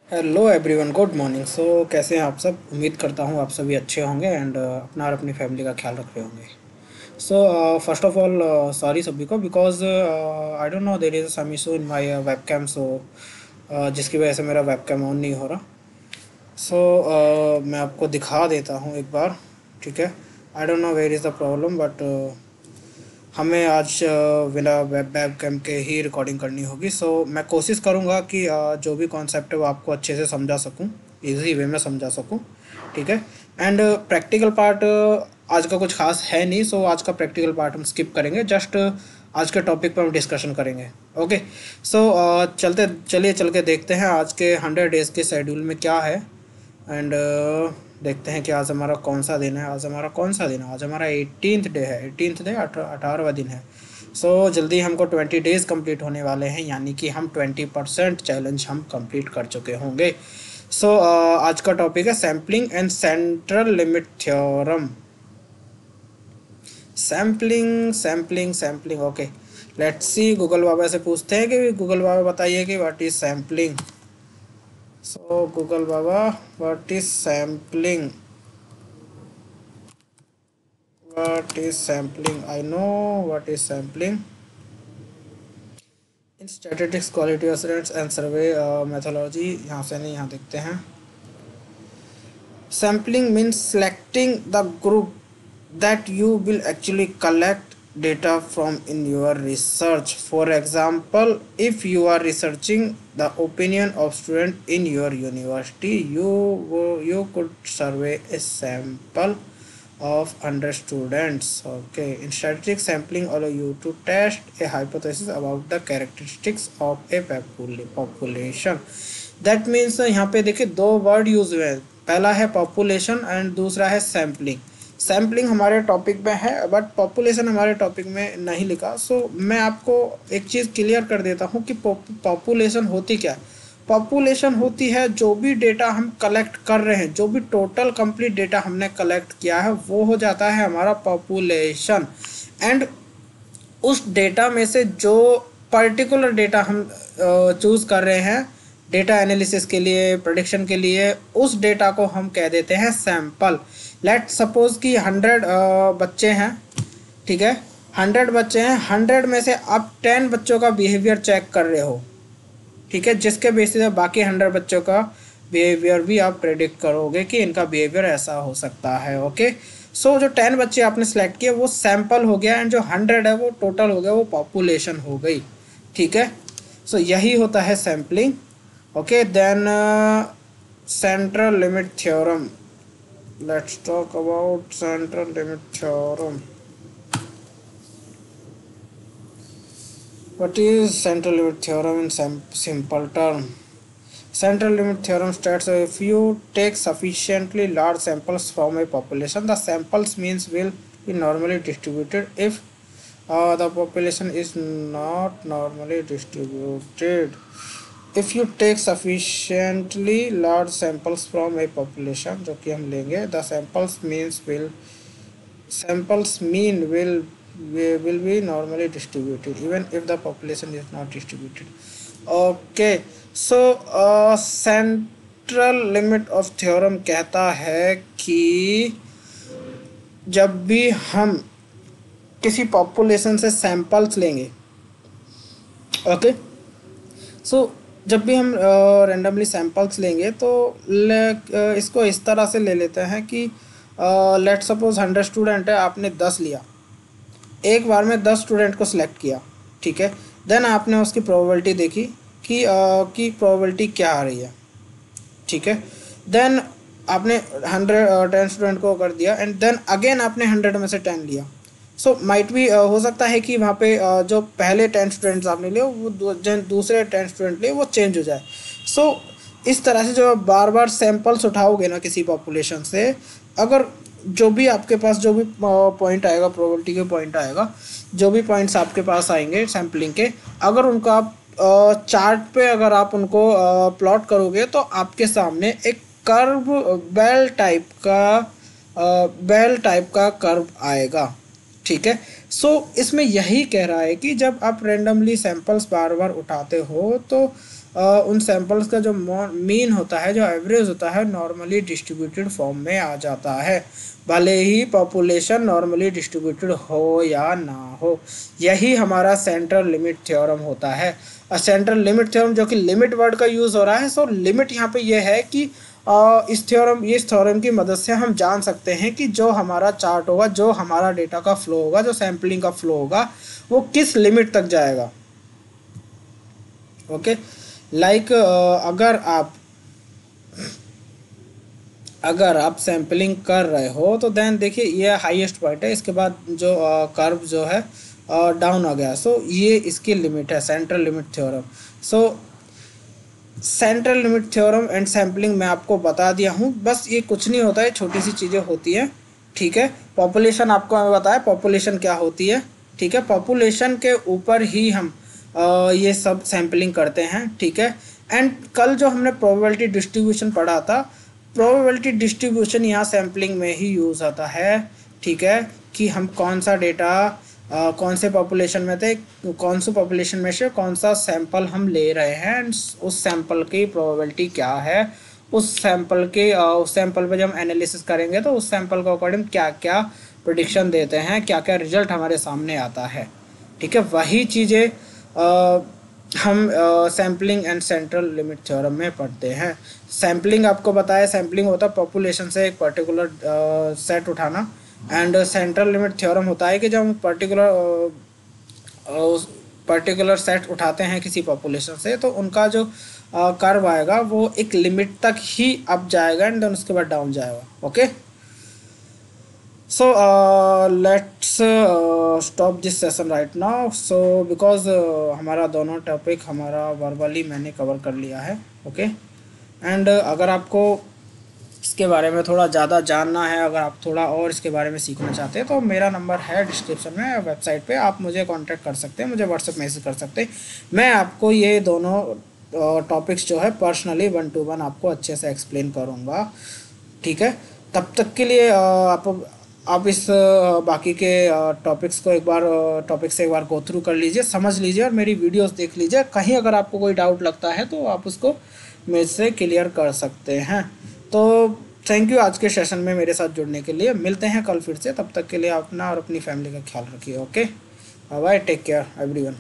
Hello everyone, good morning. कैसे हैं आप सब? उम्मीद करता हूँ आप सभी अच्छे होंगे एंड अपना और अपनी फैमिली का ख्याल रख रहे होंगे। फर्स्ट ऑफ ऑल सॉरी सभी को, because I don't know there is some issue in my webcam, जिसकी वजह से मेरा वेब कैम ऑन नहीं हो रहा। मैं आपको दिखा देता हूँ एक बार, ठीक है। I don't know where is the problem, but हमें आज बिना वेब कैम के ही रिकॉर्डिंग करनी होगी। मैं कोशिश करूँगा कि जो भी कॉन्सेप्ट है वो आपको अच्छे से समझा सकूँ, इजी वे में समझा सकूँ, ठीक है। एंड प्रैक्टिकल पार्ट आज का कुछ खास है नहीं, आज का प्रैक्टिकल पार्ट हम स्किप करेंगे। जस्ट आज के टॉपिक पर हम डिस्कशन करेंगे। ओके। चलिए चल के देखते हैं आज के 100 डेज़ के शेड्यूल में क्या है। एंड देखते हैं कि आज हमारा कौन सा दिन है। आज हमारा 18th डे है। 18th डे 18वां दिन है। जल्दी हमको 20 डेज़ कंप्लीट होने वाले हैं, यानी कि हम 20% चैलेंज हम कंप्लीट कर चुके होंगे। आज का टॉपिक है sampling and central limit theorem. Sampling okay. Let's see, Google बाबा से पूछते हैं कि गूगल बाबा बताइए कि व्हाट इज सैम्पलिंग। गूगल बाबा, what is sampling? What is sampling? I know what is sampling. In statistics, quality assurance and survey methodology, यहाँ से नहीं, यहाँ देखते हैं। Sampling means selecting the group that you will actually collect data from in your research. For example, if you are researching the opinion of student in your university, you could survey a sample of 100 students. Okay, in statistics, sampling allow you to test a hypothesis about the characteristics of a population. That means यहाँ पे देखिए दो word use हुए हैं। पहला है population and दूसरा है सैम्पलिंग। सैम्पलिंग हमारे टॉपिक में है बट पॉपुलेशन हमारे टॉपिक में नहीं लिखा। मैं आपको एक चीज़ क्लियर कर देता हूँ कि पॉपुलेशन होती क्या है। पॉपुलेशन होती है जो भी डेटा हम कलेक्ट कर रहे हैं, जो भी टोटल कंप्लीट डेटा हमने कलेक्ट किया है वो हो जाता है हमारा पॉपुलेशन। एंड उस डेटा में से जो पर्टिकुलर डेटा हम चूज़ कर रहे हैं डेटा एनालिसिस के लिए, प्रेडिक्शन के लिए, उस डेटा को हम कह देते हैं सैंपल। लेट सपोज कि 100 बच्चे हैं, ठीक है। 100 बच्चे हैं, 100 में से आप 10 बच्चों का बिहेवियर चेक कर रहे हो, ठीक है, जिसके बेसिस पे बाकी 100 बच्चों का बिहेवियर भी आप प्रेडिक्ट करोगे कि इनका बिहेवियर ऐसा हो सकता है। ओके। जो 10 बच्चे आपने सेलेक्ट किए वो सैंपल हो गया एंड जो 100 है वो टोटल हो गया, वो पॉपुलेशन हो गई, ठीक है। यही होता है sampling. Okay, then central limit theorem. Let's talk about central limit theorem. What is central limit theorem in simple term? Central limit theorem states that if you take sufficiently large samples from a population, the samples means will be normally distributed if the population is not normally distributed. If you take sufficiently large samples from a population, जो कि हम लेंगे, the samples mean will be normally distributed even if the population is not distributed. Okay, central limit of theorem कहता है कि जब भी हम किसी पॉपुलेशन से सैंपल्स लेंगे, ओके, जब भी हम रेंडमली सैंपल्स लेंगे तो इसको इस तरह से ले लेते हैं कि लेट सपोज 100 स्टूडेंट है, आपने 10 लिया, एक बार में 10 स्टूडेंट को सिलेक्ट किया, ठीक है। देन आपने उसकी प्रोबेबिलिटी देखी कि प्रोबेबिलिटी क्या आ रही है, ठीक है। देन आपने 10 स्टूडेंट को कर दिया एंड देन अगेन आपने 100 में से 10 लिया। माइट भी हो सकता है कि वहाँ पे जो पहले 10 स्टूडेंट्स आपने लिए वो दूसरे 10 स्टूडेंट लिए वो चेंज हो जाए। इस तरह से जो आप बार बार सैंपल्स उठाओगे ना किसी पॉपुलेशन से, अगर जो भी आपके पास जो भी पॉइंट आएगा, प्रोबेबिलिटी के पॉइंट आएगा, जो भी पॉइंट्स आपके पास आएंगे सैम्पलिंग के, अगर उनको आप चार्ट पे अगर आप उनको प्लॉट करोगे तो आपके सामने एक कर्व बेल टाइप का कर्व आएगा, ठीक है। इसमें यही कह रहा है कि जब आप रेंडमली सैंपल्स बार बार उठाते हो तो उन सैंपल्स का जो मीन होता है, जो एवरेज होता है, नॉर्मली डिस्ट्रीब्यूटेड फॉर्म में आ जाता है, भले ही पॉपुलेशन नॉर्मली डिस्ट्रीब्यूटेड हो या ना हो। यही हमारा सेंट्रल लिमिट थ्योरम होता है। सेंट्रल लिमिट थ्योरम जो कि लिमिट वर्ड का यूज़ हो रहा है, सो लिमिट यहाँ पे ये है कि इस थ्योरम की मदद से हम जान सकते हैं कि जो हमारा चार्ट होगा, जो हमारा डेटा का फ्लो होगा, जो सैम्पलिंग का फ्लो होगा, वो किस लिमिट तक जाएगा। ओके, लाइक अगर आप सैम्पलिंग कर रहे हो तो देन देखिए ये हाईएस्ट पॉइंट है, इसके बाद जो कर्व जो है डाउन आ गया, सो ये इसकी लिमिट है, central limit theorem. So central limit theorem and sampling मैं आपको बता दिया हूँ, बस ये कुछ नहीं होता है, छोटी सी चीज़ें होती हैं, ठीक है। पॉपुलेशन आपको मैं बताया, पॉपुलेशन क्या होती है, ठीक है। पॉपुलेशन के ऊपर ही हम ये सब सैम्पलिंग करते हैं, ठीक है। एंड कल जो हमने प्रोबेबिलिटी डिस्ट्रीब्यूशन पढ़ा था, प्रोबेबिलिटी डिस्ट्रीब्यूशन यहाँ सैम्पलिंग में ही यूज़ आता है, ठीक है, कि हम कौन सा डेटा कौन से पॉपुलेशन में थे, कौन सी पॉपुलेशन में से कौन सा सैंपल हम ले रहे हैं, उस सैंपल की प्रोबेबिलिटी क्या है, उस सैंपल पे जब हम एनालिसिस करेंगे तो उस सैंपल के अकॉर्डिंग क्या क्या प्रेडिक्शन देते हैं, क्या क्या रिजल्ट हमारे सामने आता है, ठीक है। वही चीज़ें हम sampling and central limit theorem में पढ़ते हैं। सैम्पलिंग आपको बताया, सैम्पलिंग होता है पॉपुलेशन से एक पर्टिकुलर सेट उठाना, एंड सेंट्रल लिमिट थ्योरम होता है कि जब हम पर्टिकुलर सेट उठाते हैं किसी पॉपुलेशन से, तो उनका जो कर्व आएगा वो एक लिमिट तक ही अप जाएगा एंड देन उसके बाद डाउन जाएगा। Okay, so let's stop this session right now, so because हमारा दोनों टॉपिक हमारा वर्बली मैंने कवर कर लिया है। ओके, एंड अगर आपको इसके बारे में थोड़ा ज़्यादा जानना है, अगर आप थोड़ा और इसके बारे में सीखना चाहते हैं, तो मेरा नंबर है डिस्क्रिप्शन में, वेबसाइट पे आप मुझे कांटेक्ट कर सकते हैं, मुझे व्हाट्सएप मैसेज कर सकते हैं। मैं आपको ये दोनों टॉपिक्स जो है पर्सनली 1 to 1 आपको अच्छे से एक्सप्लेन करूँगा, ठीक है। तब तक के लिए आप इस बाकी के टॉपिक्स को टॉपिक से एक बार गो थ्रू कर लीजिए, समझ लीजिए और मेरी वीडियोस देख लीजिए। कहीं अगर आपको कोई डाउट लगता है तो आप उसको मेरे से क्लियर कर सकते हैं। तो थैंक यू आज के सेशन में मेरे साथ जुड़ने के लिए। मिलते हैं कल फिर से, तब तक के लिए अपना और अपनी फैमिली का ख्याल रखिए। Okay, bye, take care everyone.